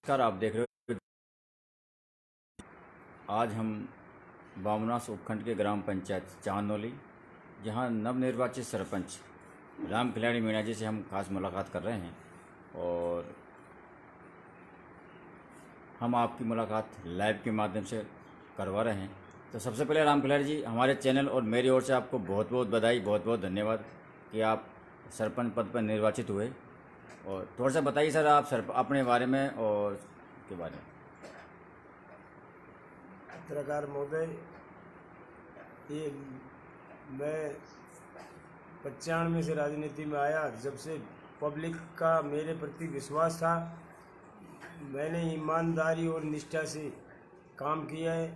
नमस्कार। आप देख रहे हो, आज हम बामनास उपखंड के ग्राम पंचायत चांदोली, जहां नवनिर्वाचित सरपंच राम खिलाड़ी मीणा जी से हम खास मुलाकात कर रहे हैं और हम आपकी मुलाकात लाइव के माध्यम से करवा रहे हैं। तो सबसे पहले राम खिलाड़ी जी, हमारे चैनल और मेरी ओर से आपको बहुत बहुत बधाई, बहुत बहुत धन्यवाद कि आप सरपंच पद पर निर्वाचित हुए। और थोड़ा सा बताइए सर, आप अपने बारे में और के बारे में। पत्रकार महोदय, ये मैं 95 से राजनीति में आया। जब से पब्लिक का मेरे प्रति विश्वास था, मैंने ईमानदारी और निष्ठा से काम किया है।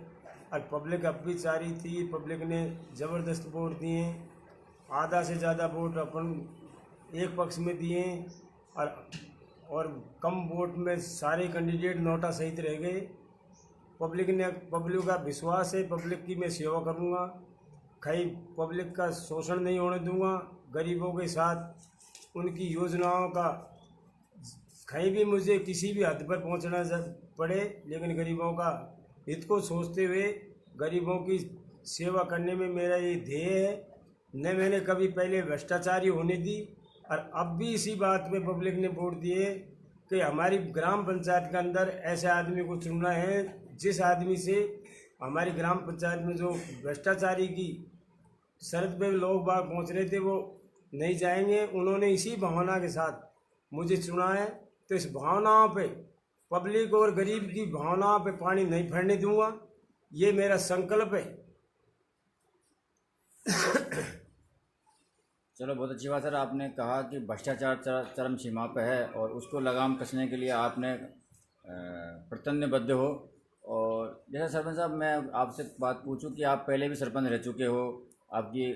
और पब्लिक अब भी चाह रही थी, पब्लिक ने ज़बरदस्त वोट दिए, आधा से ज़्यादा वोट अपन एक पक्ष में दिए और कम वोट में सारे कैंडिडेट नोटा सहित रह गए। पब्लिक का विश्वास है, पब्लिक की मैं सेवा करूंगा, कहीं पब्लिक का शोषण नहीं होने दूंगा। गरीबों के साथ उनकी योजनाओं का कहीं भी मुझे किसी भी हद पर पहुंचना पड़े, लेकिन गरीबों का हित को सोचते हुए गरीबों की सेवा करने में मेरा ये ध्येय है। न मैंने कभी पहले भ्रष्टाचारी होने दी, और अब भी इसी बात पे पब्लिक ने वोट दिए कि हमारी ग्राम पंचायत के अंदर ऐसे आदमी को चुनना है जिस आदमी से हमारी ग्राम पंचायत में जो भ्रष्टाचारी की शर्त पे लोग बाग पहुँच रहे थे वो नहीं जाएंगे। उन्होंने इसी भावना के साथ मुझे चुना है। तो इस भावनाओं पे, पब्लिक और गरीब की भावनाओं पे पानी नहीं फैलने दूंगा, ये मेरा संकल्प है। चलो, बहुत अच्छी बात सर। आपने कहा कि भ्रष्टाचार चरम सीमा पे है और उसको लगाम कसने के लिए आपने प्रतिज्ञाबद्ध हो। और जैसे सरपंच साहब, मैं आपसे बात पूछूं कि आप पहले भी सरपंच रह चुके हो, आपकी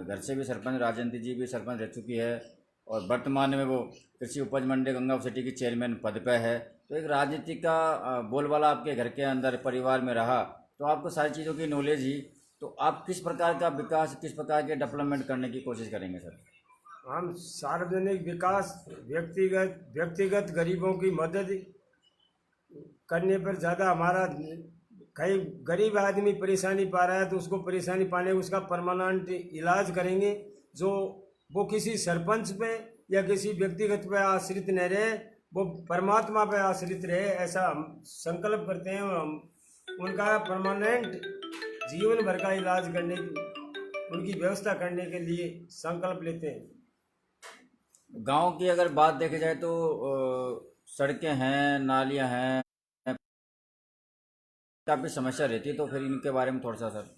घर से भी सरपंच राजेंद्र जी भी सरपंच रह चुकी है और वर्तमान में वो कृषि उपज मंडी गंगा सिटी की चेयरमैन पद पे है। तो एक राजनीति का बोलबाला आपके घर के अंदर परिवार में रहा, तो आपको सारी चीज़ों की नॉलेज ही। तो आप किस प्रकार का विकास, किस प्रकार के डेवलपमेंट करने की कोशिश करेंगे सर? हम सार्वजनिक विकास, व्यक्तिगत गरीबों की मदद करने पर ज़्यादा हमारा, कहीं गरीब आदमी परेशानी पा रहा है तो उसको परेशानी पाने उसका परमानेंट इलाज करेंगे। जो वो किसी सरपंच पे या किसी व्यक्तिगत पे आश्रित न रहे, वो परमात्मा पे आश्रित रहे, ऐसा हम संकल्प करते हैं। और हम उनका परमानेंट जीवन भर का इलाज करने की, उनकी व्यवस्था करने के लिए संकल्प लेते हैं। गांव की अगर बात देखी जाए तो सड़कें हैं, नालियां हैं, काफ़ी समस्या रहती है। तो फिर इनके बारे में थोड़ा सा सर।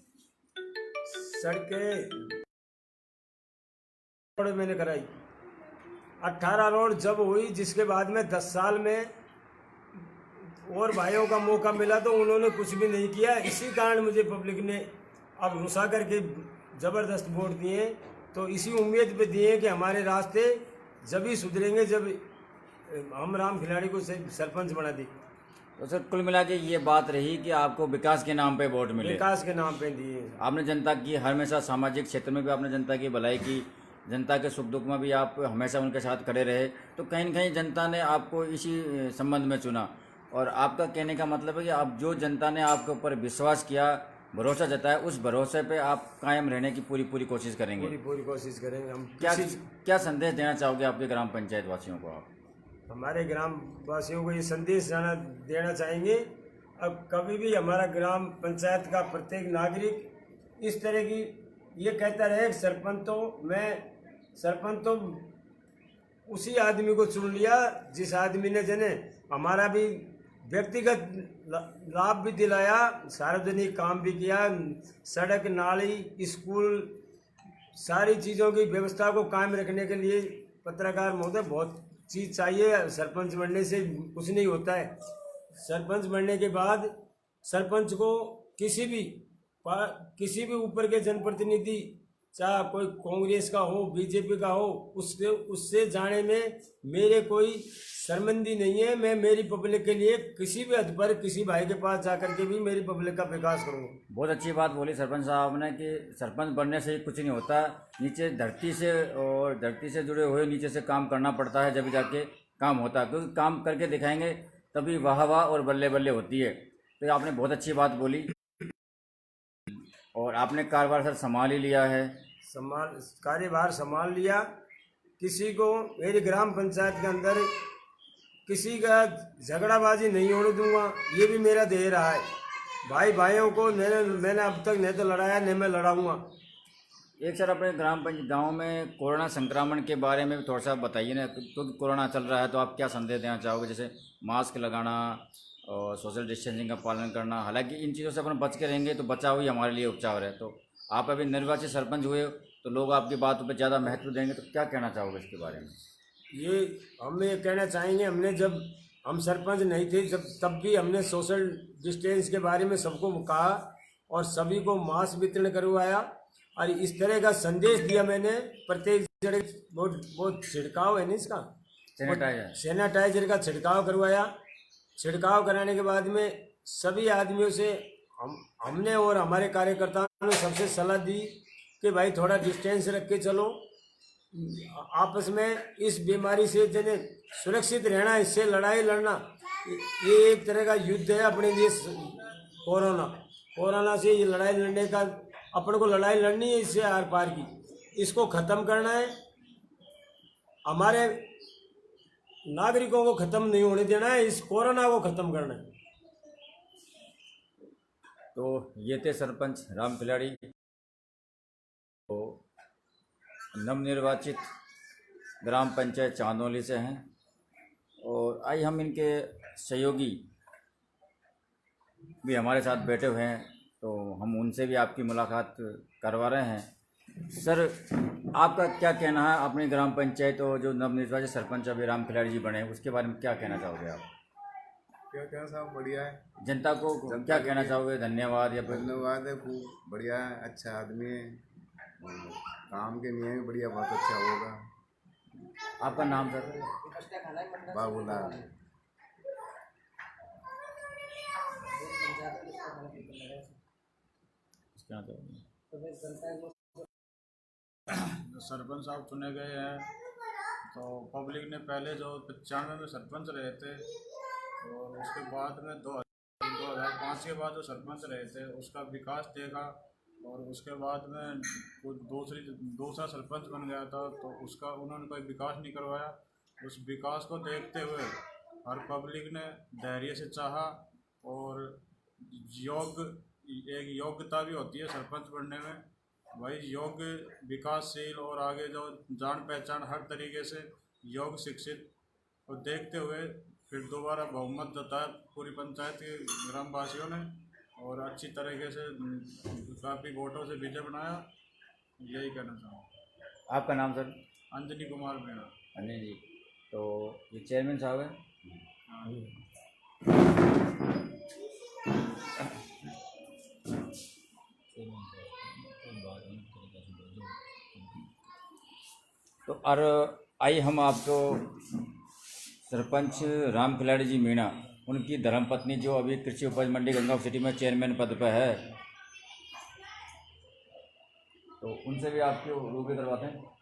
सड़कें रोड मैंने कराई, 18 रोड जब हुई, जिसके बाद में 10 साल में और भाइयों का मौका मिला तो उन्होंने कुछ भी नहीं किया। इसी कारण मुझे पब्लिक ने अब रुसा करके ज़बरदस्त वोट दिए। तो इसी उम्मीद पे दिए कि हमारे रास्ते जब ही सुधरेंगे जब हम राम खिलाड़ी को सरपंच बना दी। तो सर, कुल मिला के ये बात रही कि आपको विकास के नाम पे वोट मिले। विकास के नाम पे दिए। आपने जनता की हमेशा, सामाजिक क्षेत्र में भी आपने जनता की भलाई की, जनता के सुख दुख में भी आप हमेशा उनके साथ खड़े रहे। तो कहीं न कहीं जनता ने आपको इसी संबंध में चुना। और आपका कहने का मतलब है कि आप, जो जनता ने आपके ऊपर विश्वास किया, भरोसा जताया, उस भरोसे पे आप कायम रहने की पूरी कोशिश करेंगे। पूरी कोशिश करेंगे हम। क्या संदेश देना चाहोगे आपके ग्राम पंचायत वासियों को आप? हमारे ग्राम वासियों को ये संदेश देना चाहेंगे, अब कभी भी हमारा ग्राम पंचायत का प्रत्येक नागरिक इस तरह की ये कहता रहे, सरपंच तो उसी आदमी को चुन लिया जिस आदमी ने जने हमारा भी व्यक्तिगत लाभ भी दिलाया, सार्वजनिक काम भी किया, सड़क, नाली, स्कूल, सारी चीज़ों की व्यवस्था को कायम रखने के लिए पत्रकार महोदय बहुत चीज़ चाहिए। सरपंच बनने से कुछ नहीं होता है। सरपंच बनने के बाद सरपंच को किसी भी ऊपर के जनप्रतिनिधि, चाहे कोई कांग्रेस का हो, बीजेपी का हो, उससे जाने में मेरे कोई शर्मिंदी नहीं है। मैं मेरी पब्लिक के लिए किसी भी हद पर किसी भाई के पास जाकर के भी मेरी पब्लिक का विकास करूँगा। बहुत अच्छी बात बोली सरपंच साहब ने कि सरपंच बनने से ही कुछ नहीं होता, नीचे धरती से और धरती से जुड़े हुए नीचे से काम करना पड़ता है, जब जाके काम होता है। क्योंकि काम करके दिखाएंगे तभी वाह वाह और बल्ले बल्ले होती है। तो ये आपने बहुत अच्छी बात बोली, और आपने कारोबार सर संभाल ही लिया है। संभाल कार्यभार संभाल लिया। किसी को मेरी ग्राम पंचायत के अंदर किसी का झगड़ाबाजी नहीं होने दूंगा, ये भी मेरा ध्येय रहा है। भाई भाइयों को मैंने अब तक नहीं तो लड़ाया, नहीं मैं लड़ाऊंगा। एक सर अपने ग्राम पंचायत गाँव में कोरोना संक्रमण के बारे में भी थोड़ा सा बताइए ना, क्योंकि कोरोना चल रहा है तो आप क्या संदेश देना चाहोगे, जैसे मास्क लगाना और सोशल डिस्टेंसिंग का पालन करना। हालांकि इन चीज़ों से अपन बच के रहेंगे तो बचाव ही हमारे लिए उपचार है। तो आप अभी निर्वाचित सरपंच हुए तो लोग आपकी बातों पर ज़्यादा महत्व देंगे, तो क्या कहना चाहोगे इसके बारे में? ये हम ये कहना चाहेंगे, हमने जब हम सरपंच नहीं थे जब तब भी हमने सोशल डिस्टेंस के बारे में सबको कहा और सभी को मास्क वितरण करवाया और इस तरह का संदेश दिया मैंने। प्रत्येक जगह वो छिड़काव है ना, इसका सैनिटाइजर का छिड़काव करवाया। छिड़काव कराने के बाद में सभी आदमियों से हमने और हमारे कार्यकर्ताओं ने सबसे सलाह दी कि भाई थोड़ा डिस्टेंस रख के चलो, आपस में इस बीमारी से जने सुरक्षित रहना, इससे लड़ाई लड़ना। ये एक तरह का युद्ध है अपने लिए। कोरोना से ये लड़ाई लड़ने का, अपन को लड़ाई लड़नी है इससे आर पार की, इसको ख़त्म करना है। हमारे नागरिकों को ख़त्म नहीं होने देना है, इस कोरोना को ख़त्म करना है। तो ये थे सरपंच राम खिलाड़ी, तो नवनिर्वाचित ग्राम पंचायत चांदौली से हैं। और आइए हम इनके सहयोगी भी हमारे साथ बैठे हुए हैं, तो हम उनसे भी आपकी मुलाकात करवा रहे हैं। सर, आपका क्या कहना है अपनी ग्राम पंचायत और जो नवनिर्वाचित सरपंच अभी राम खिलाड़ी जी बने, उसके बारे में क्या कहना चाहोगे आप? क्या कहना साहब, बढ़िया है। जनता को क्या कहना चाहोगे? धन्यवाद या धन्यवाद है, खूब बढ़िया है, अच्छा आदमी है, काम के नियम बढ़िया, बहुत अच्छा होगा। आपका नाम सर? बाबूलाल। सरपंच साहब चुने गए हैं तो पब्लिक ने पहले जो 95 में सरपंच रहे थे और उसके बाद में 2005 के बाद जो सरपंच रहे थे उसका विकास देखा, और उसके बाद में कुछ दूसरा सरपंच बन गया था तो उसका उन्होंने कोई विकास नहीं करवाया। उस विकास को देखते हुए हर पब्लिक ने धैर्य से चाहा, और एक योग्यता भी होती है सरपंच बनने में, वही योग्य, विकासशील और आगे जो जान पहचान हर तरीके से योग्य, शिक्षित को देखते हुए फिर दोबारा बहुमत जताया पूरी पंचायत के ग्रामवासियों ने, और अच्छी तरीके से काफ़ी वोटों से विजय बनाया। यही कहना चाहूँगा। आपका नाम सर? अंजनी कुमार मीणा। अनिल जी, तो ये चेयरमैन साहब हैं। तो और आइए हम आपको सरपंच राम खिलाड़ी जी मीणा, उनकी धर्मपत्नी जो अभी कृषि उपज मंडी गंगापुर सिटी में चेयरमैन पद पर है, तो उनसे भी आपको रूबरू करवाते हैं।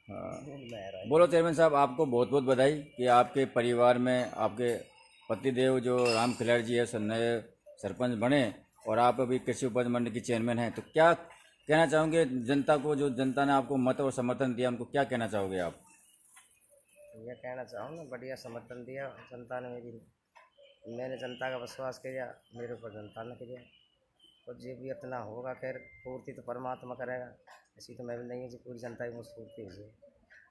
हाँ, बोलो चेयरमैन साहब, आपको बहुत बहुत बधाई कि आपके परिवार में आपके पतिदेव जो राम खिलाड़ी जी है नए सरपंच बने और आप अभी कृषि उपज मंडी की चेयरमैन हैं। तो क्या कहना चाहोगे जनता को, जो जनता ने आपको मत और समर्थन दिया, उनको क्या कहना चाहोगे आप? यह कहना चाहूँ ना, बढ़िया समर्थन दिया जनता ने मैंने जनता का विश्वास किया, मेरे ऊपर जनता ने किया, और जो भी इतना होगा खैर पूर्ति तो परमात्मा करेगा। ऐसी तो मैं भी नहीं है कि पूरी जनता की मुझ पूर्ति हो,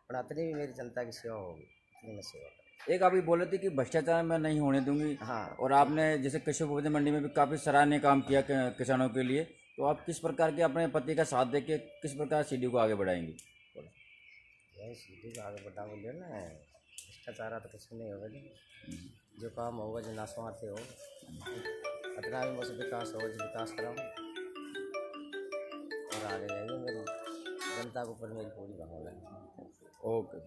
पर इतनी भी मेरी जनता की सेवा होगी, इतनी मैं सेवा करूँ। एक आप ये बोले थे कि भ्रष्टाचार मैं नहीं होने दूंगी। हाँ, और आपने जैसे कृषि उपज मंडी में भी काफ़ी सराहनीय काम किया किसानों के लिए, तो आप किस प्रकार के अपने पति का साथ देके किस प्रकार सीडी को आगे बढ़ाएंगी? यही सीधी को आगे बढ़ा बोलिए ना, भ्रष्टाचार तो कुछ नहीं होगा जी। जो काम होगा, जो नाशवाते हो, इतना भी मुझसे विकास होगा, जो विकास कराऊँ और आगे जाएंगे। मेरी जनता के ऊपर मेरी पूरी भावना है। ओके।